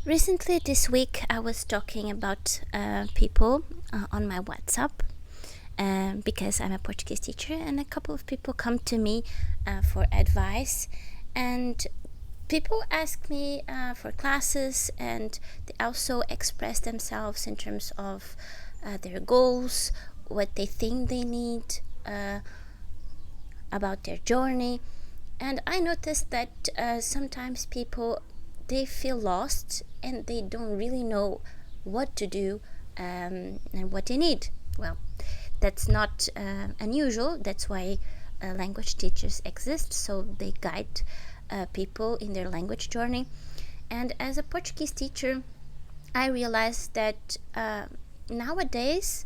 Recently, this week, I was talking about people on my WhatsApp because I'm a Portuguese teacher, and a couple of people come to me for advice. And people ask me for classes, and they also express themselves in terms of their goals, what they think they need, about their journey. And I noticed that sometimes people, they feel lost and they don't really know what to do and what they need. Well, that's not unusual. That's why language teachers exist, so they guide people in their language journey. And as a Portuguese teacher, I realized that nowadays,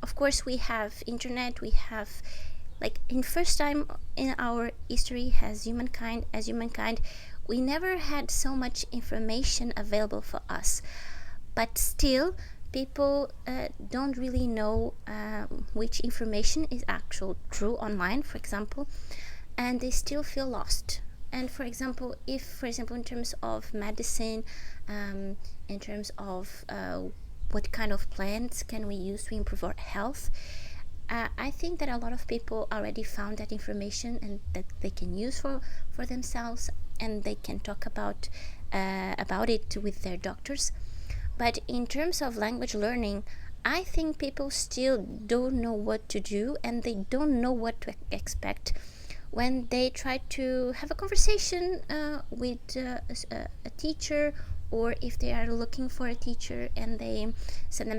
of course, we have internet, we have, like, in first time in our history as humankind, we never had so much information available for us. But still, people don't really know which information is actual true online, for example, and they still feel lost. And for example, in terms of medicine, in terms of what kind of plants can we use to improve our health, I think that a lot of people already found that information and that they can use for themselves, and they can talk about it with their doctors. But in terms of language learning, I think people still don't know what to do, and they don't know what to expect when they try to have a conversation with a teacher, or if they are looking for a teacher and they send a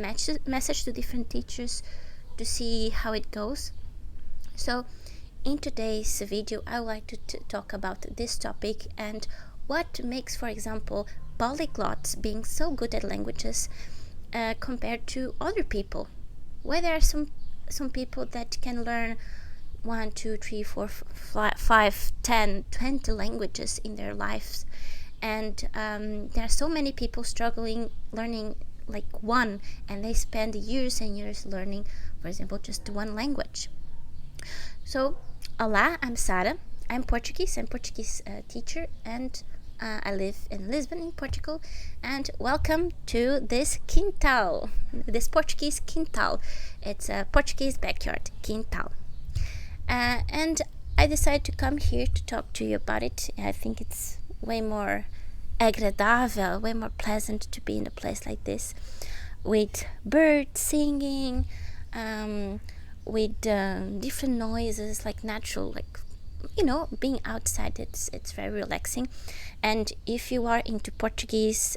message to different teachers to see how it goes. So in today's video, I would like to talk about this topic and what makes, for example, polyglots being so good at languages compared to other people. Where there are some people that can learn 1, 2, 3, 4, 5, 10, 20 languages in their lives, and there are so many people struggling learning like one, and they spend years and years learning, for example, just one language. So, olá, I'm Sara. I'm Portuguese. I'm Portuguese teacher, and I live in Lisbon, in Portugal. And welcome to this quintal, this Portuguese quintal. It's a Portuguese backyard, quintal. And I decided to come here to talk to you about it. I think it's way more agradável, way more pleasant to be in a place like this, with birds singing, with different noises, like natural, like, being outside. It's very relaxing. And if you are into Portuguese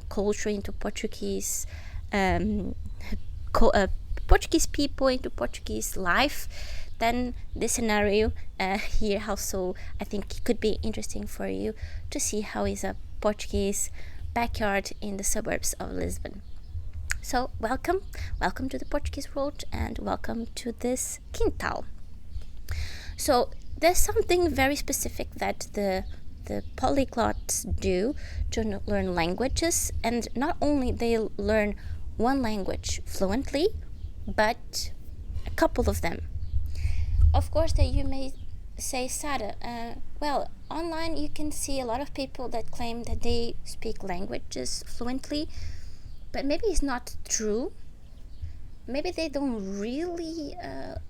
culture, into Portuguese Portuguese people, into Portuguese life, then this scenario here also, I think, could be interesting for you to see how is a Portuguese backyard in the suburbs of Lisbon. So welcome to the Portuguese world, and welcome to this quintal. So there's something very specific that the polyglots do to learn languages, and not only they learn one language fluently, but a couple of them. Of course, that you may say, Sara, well, online you can see a lot of people that claim that they speak languages fluently, but maybe it's not true. Maybe they don't really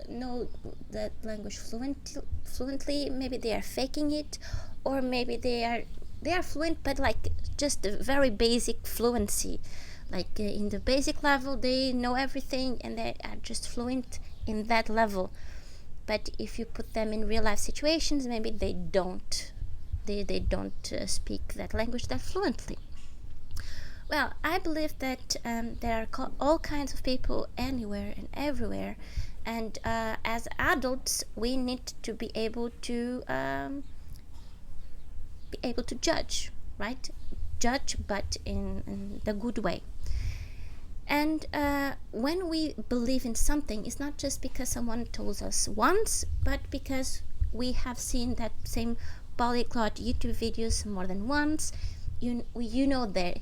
know that language fluently. Maybe they are faking it, or maybe they are fluent, but like just a very basic fluency. Like in the basic level, they know everything and they are just fluent in that level. But if you put them in real life situations, maybe they don't speak that language that fluently. Well, I believe that there are all kinds of people anywhere and everywhere, and as adults, we need to be able to judge, right? Judge, but in the good way. And when we believe in something, it's not just because someone told us once, but because we have seen that same polyglot YouTube videos more than once. You know their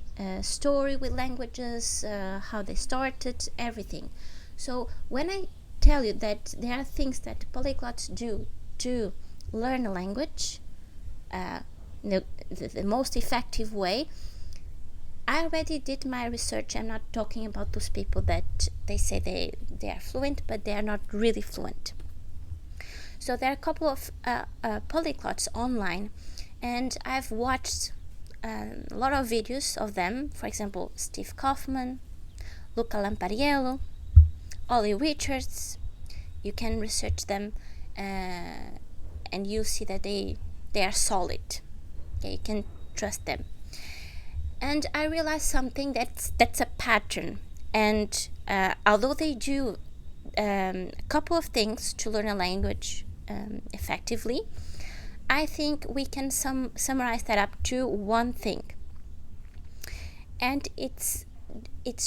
story with languages, how they started, everything. So when I tell you that there are things that polyglots do to learn a language, the most effective way, I already did my research. I'm not talking about those people that they say they are fluent, but they are not really fluent. So there are a couple of polyglots online, and I've watched a lot of videos of them. For example, Steve Kaufman, Luca Lampariello, Ollie Richards. You can research them, and you'll see that they are solid. Okay, you can trust them. And I realized something that's a pattern. And although they do a couple of things to learn a language effectively, I think we can summarize that up to one thing. And it's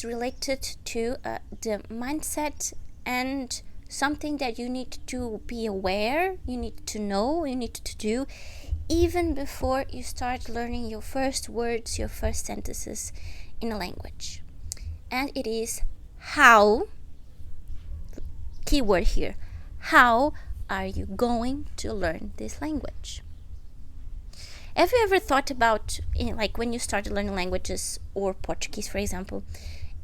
related to the mindset and something that you need to be aware, you need to know, you need to do even before you start learning your first words, your first sentences in a language. And it is how, keyword here, how are you going to learn this language? Have you ever thought about, like when you started learning languages or Portuguese, for example,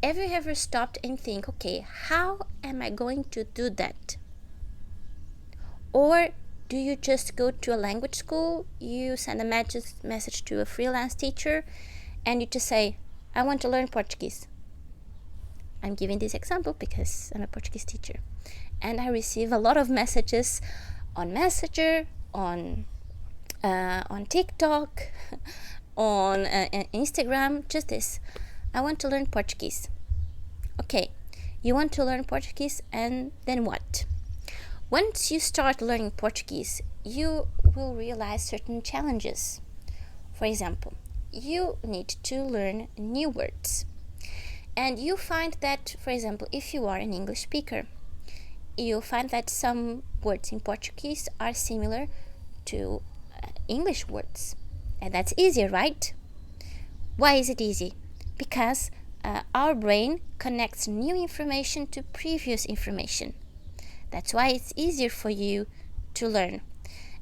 have you ever stopped and think, okay, how am I going to do that? Or do you just go to a language school, you send a message to a freelance teacher, and you just say, I want to learn Portuguese? I'm giving this example because I'm a Portuguese teacher. And I receive a lot of messages on Messenger, on TikTok, on Instagram, just this. I want to learn Portuguese. Okay, you want to learn Portuguese, and then what? Once you start learning Portuguese, you will realize certain challenges. For example, you need to learn new words. And you find that, for example, if you are an English speaker, you'll find that some words in Portuguese are similar to English words. And that's easier, right? Why is it easy? Because our brain connects new information to previous information. That's why it's easier for you to learn.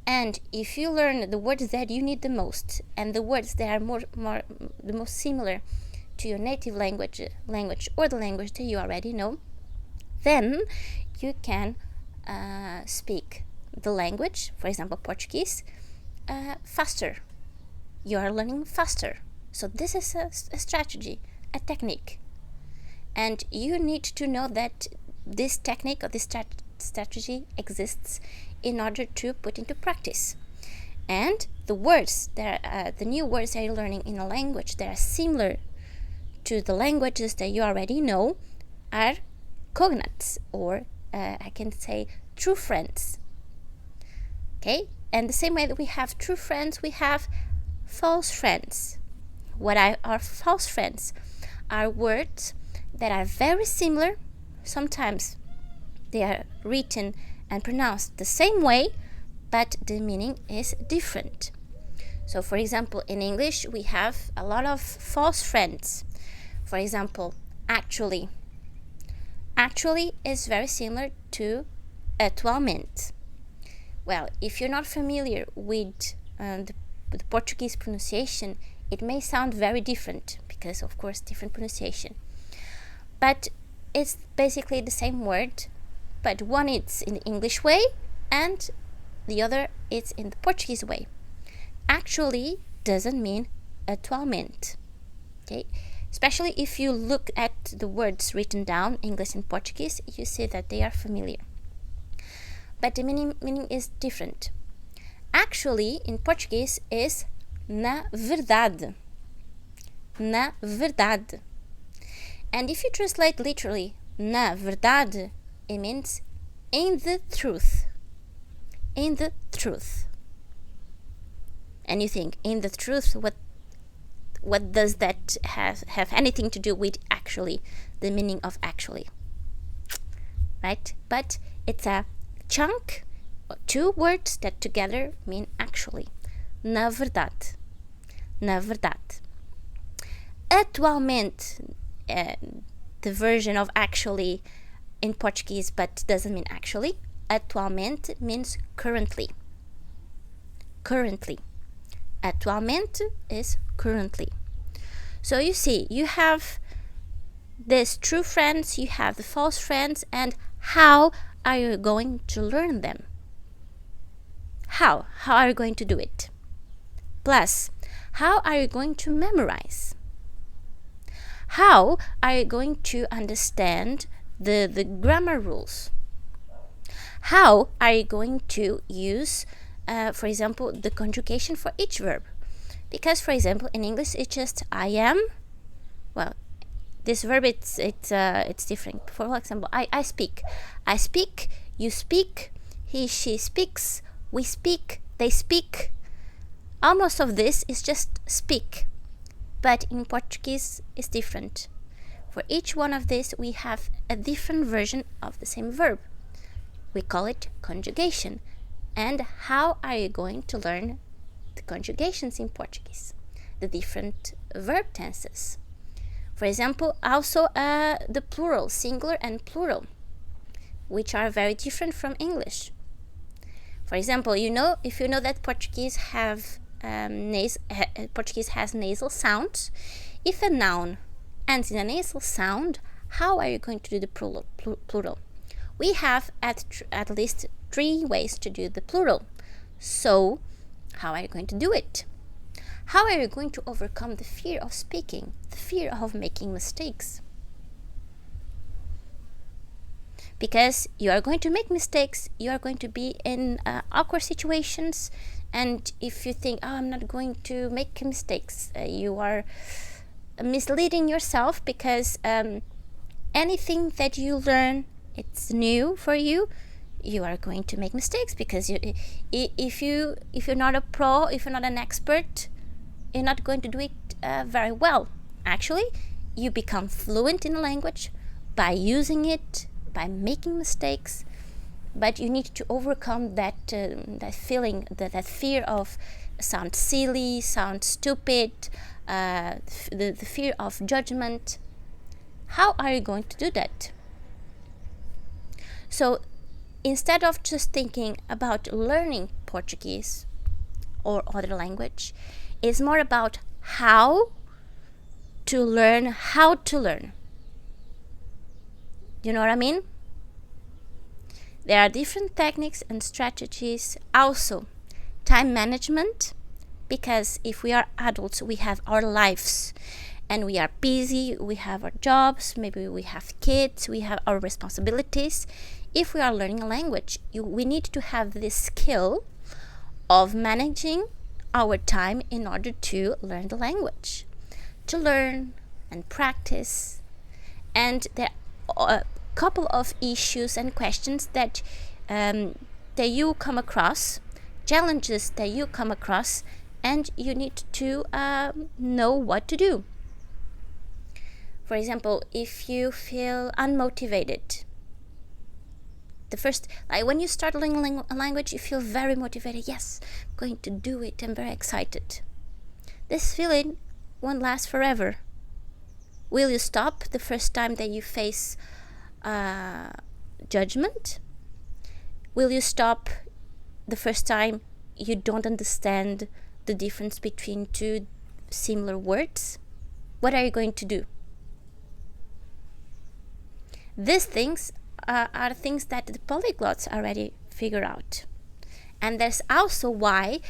And if you learn the words that you need the most and the words that are more the most similar to your native language or the language that you already know, then you can speak the language, for example, Portuguese, faster. You are learning faster. So this is a strategy, a technique. And you need to know that this technique or this strategy exists in order to put into practice. And the words, the new words that you're learning in a language that are similar to the languages that you already know are cognates, or I can say true friends. Okay? And the same way that we have true friends, we have false friends. What are false friends? Are words that are very similar. Sometimes they are written and pronounced the same way, but the meaning is different. So, for example, in English, we have a lot of false friends. For example, actually. Actually is very similar to atualmente. Well, if you're not familiar with the Portuguese pronunciation, it may sound very different because, of course, different pronunciation. But it's basically the same word, but one is in the English way and the other is in the Portuguese way. Actually doesn't mean atualmente. Okay? Especially if you look at the words written down, English and Portuguese, you see that they are familiar. But the meaning is different. Actually, in Portuguese, is na verdade. Na verdade. And if you translate literally, na verdade, it means in the truth. In the truth. And you think, in the truth, what does that have anything to do with actually, the meaning of actually? Right? But it's a chunk, two words that together mean actually. Na verdade. Na verdade. Atualmente, the version of actually in Portuguese but doesn't mean actually. Atualmente means currently. Currently. Atualmente is currently. So you see, you have these true friends, you have the false friends, and how are you going to learn them? How are you going to do it? Plus, how are you going to memorize? How are you going to understand the grammar rules? How are you going to use, for example, the conjugation for each verb? Because, for example, in English, it's just I am. Well, this verb, it's different. For example, I speak. I speak, you speak, he, she speaks, we speak, they speak. Almost of this is just speak. But in Portuguese, it's different. For each one of these, we have a different version of the same verb. We call it conjugation. And how are you going to learn the conjugations in Portuguese? The different verb tenses. For example, also the plural, singular and plural, which are very different from English. For example, if you know that Portuguese has nasal sounds, if a noun ends in a nasal sound, how are you going to do the plural? We have at least 3 ways to do the plural. So, how are you going to do it? How are you going to overcome the fear of speaking, the fear of making mistakes? Because you are going to make mistakes, you are going to be in awkward situations, and if you think, I'm not going to make mistakes, you are misleading yourself, because anything that you learn, it's new for you, you are going to make mistakes, because if you're not a pro, if you're not an expert, you're not going to do it very well. Actually, you become fluent in a language by using it, by making mistakes, but you need to overcome that feeling, that fear of sound silly, sound stupid, the fear of judgment. How are you going to do that? So instead of just thinking about learning Portuguese or other language, it's more about how to learn how to learn. You know what I mean? There are different techniques and strategies. Also, time management, because if we are adults, we have our lives and we are busy, we have our jobs, maybe we have kids, we have our responsibilities. If we are learning a language, we need to have this skill of managing our time in order to learn the language, to learn and practice. And there are a couple of issues and questions that you come across, challenges that you come across, and you need to know what to do. For example, if you feel unmotivated, when you start learning a language, you feel very motivated. Yes, I'm going to do it. I'm very excited. This feeling won't last forever. Will you stop the first time that you face judgment? Will you stop the first time you don't understand the difference between 2 similar words? What are you going to do? These things are things that the polyglots already figure out. And that's also why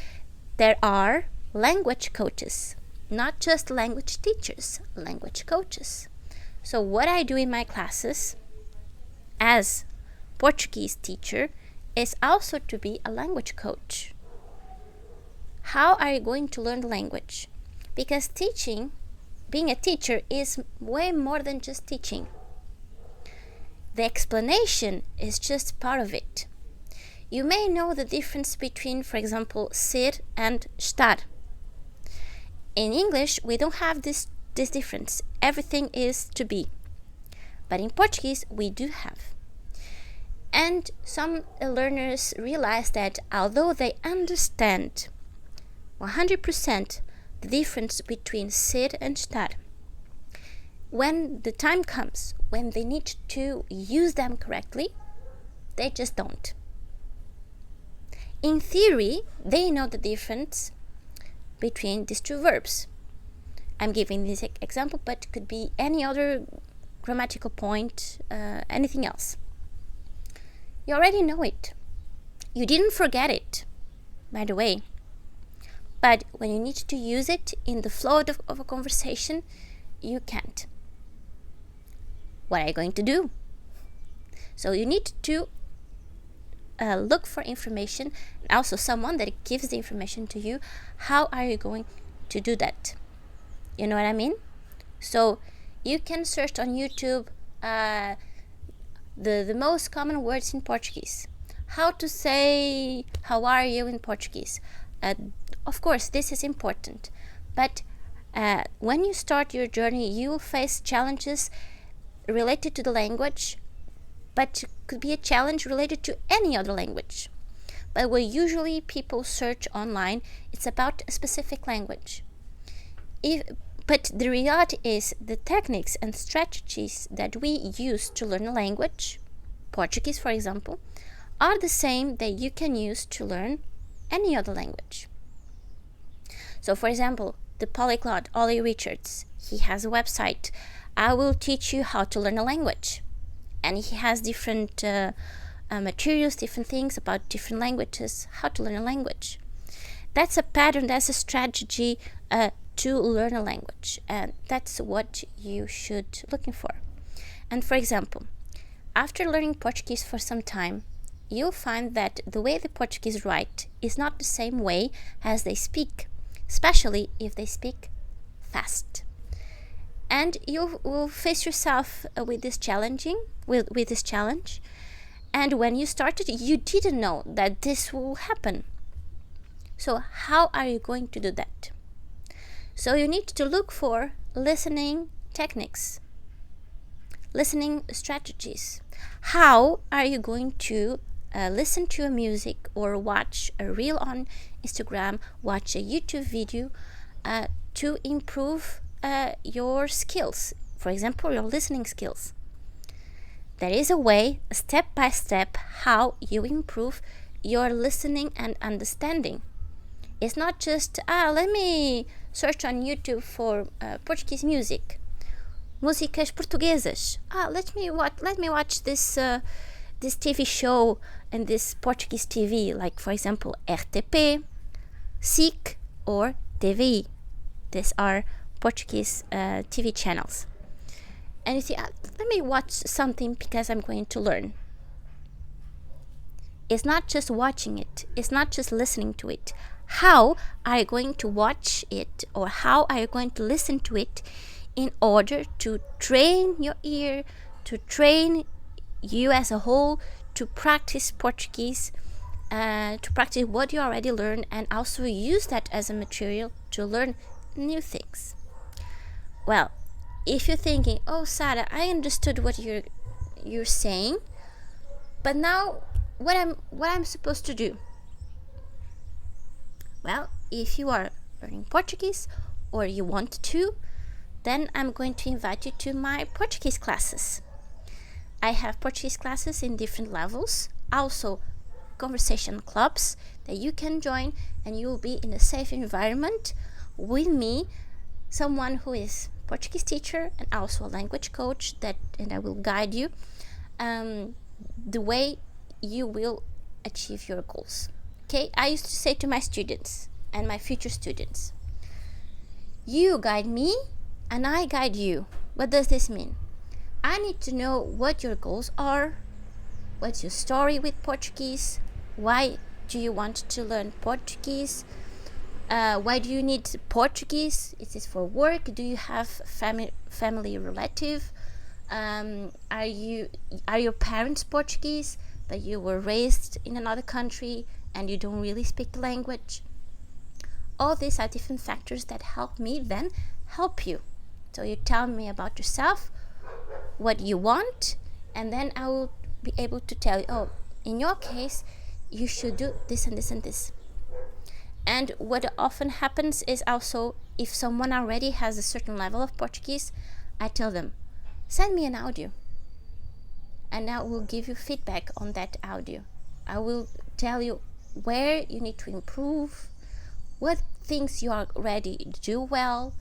there are language coaches, not just language teachers, language coaches. So what I do in my classes as Portuguese teacher is also to be a language coach. How are you going to learn the language? Because being a teacher is way more than just teaching. The explanation is just part of it. You may know the difference between, for example, ser and estar. In English, we don't have this difference. Everything is to be. But in Portuguese, we do have. And some learners realize that although they understand 100% the difference between ser and estar, when the time comes, when they need to use them correctly, they just don't. In theory, they know the difference between these 2 verbs. I'm giving this example, but could be any other grammatical point, anything else. You already know it. You didn't forget it, by the way. But when you need to use it in the flow of a conversation, you can't. What are you going to do? So you need to look for information, and also someone that gives the information to you. How are you going to do that? You know what I mean? So you can search on YouTube the most common words in Portuguese. How to say how are you in Portuguese. Of course, this is important. But when you start your journey, you will face challenges related to the language, but could be a challenge related to any other language. But what usually people search online, it's about a specific language. But the reality is the techniques and strategies that we use to learn a language, Portuguese for example, are the same that you can use to learn any other language. So for example, the polyglot Ollie Richards, he has a website, I will teach you how to learn a language. And he has different materials, different things about different languages, how to learn a language. That's a pattern, that's a strategy to learn a language. And that's what you should looking for. And for example, after learning Portuguese for some time, you'll find that the way the Portuguese write is not the same way as they speak, especially if they speak fast. And you will face yourself with this challenge. And when you started, you didn't know that this will happen. So how are you going to do that? So you need to look for listening techniques, listening strategies. How are you going to listen to a music or watch a reel on Instagram, watch a YouTube video to improve your skills, for example, your listening skills? There is a way, step by step, how you improve your listening and understanding. It's not just, let me search on YouTube for Portuguese music, músicas portuguesas. Let me watch this TV show and this Portuguese TV, like for example RTP, SIC, or TVI. These are Portuguese TV channels. And you see, let me watch something because I'm going to learn. It's not just watching it. It's not just listening to it. How are you going to watch it, or how are you going to listen to it in order to train your ear, to train you as a whole, to practice Portuguese, to practice what you already learned, and also use that as a material to learn new things? Well, if you're thinking, oh Sarah, I understood what you're saying, but now what I'm supposed to do? Well, if you are learning Portuguese or you want to, then I'm going to invite you to my Portuguese classes. I have Portuguese classes in different levels, also conversation clubs that you can join, and you will be in a safe environment with me, someone who is Portuguese teacher and also a language coach, and I will guide you the way you will achieve your goals. Okay, I used to say to my students and my future students, you guide me and I guide you. What does this mean? I need to know what your goals are, what's your story with Portuguese, why do you want to learn Portuguese, why do you need Portuguese? Is this for work? Do you have family relative? Are your parents Portuguese, but you were raised in another country and you don't really speak the language? All these are different factors that help me then help you. So you tell me about yourself, what you want, and then I will be able to tell you, oh, in your case, you should do this and this and this. And what often happens is also, if someone already has a certain level of Portuguese, I tell them, send me an audio. And I will give you feedback on that audio. I will tell you where you need to improve, what things you already do well,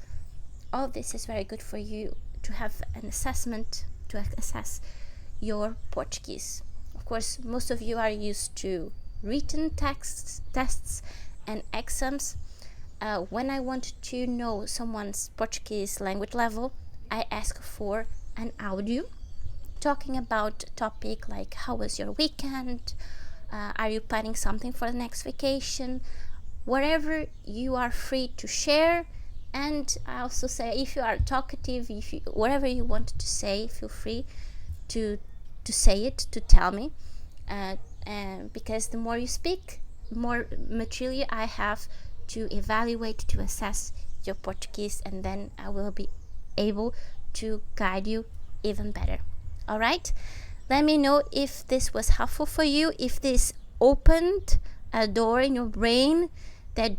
all this is very good for you to have an assessment to assess your Portuguese. Of course, most of you are used to written tests and exams. When I want to know someone's Portuguese language level, I ask for an audio talking about a topic like how was your weekend, are you planning something for the next vacation, whatever you are free to share. And I also say, if you are talkative, whatever you want to say, feel free to say it, to tell me, because the more you speak, more material I have to evaluate, to assess your Portuguese, and then I will be able to guide you even better. All right, let me know if this was helpful for you, if this opened a door in your brain, that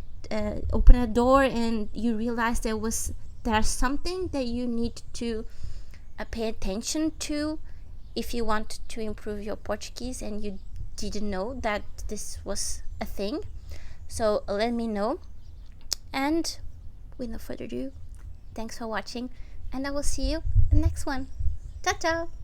opened a door and you realize there's something that you need to pay attention to if you want to improve your Portuguese and you didn't know that this was a thing. So let me know, and with no further ado, thanks for watching, and I will see you in the next one. Ciao ciao.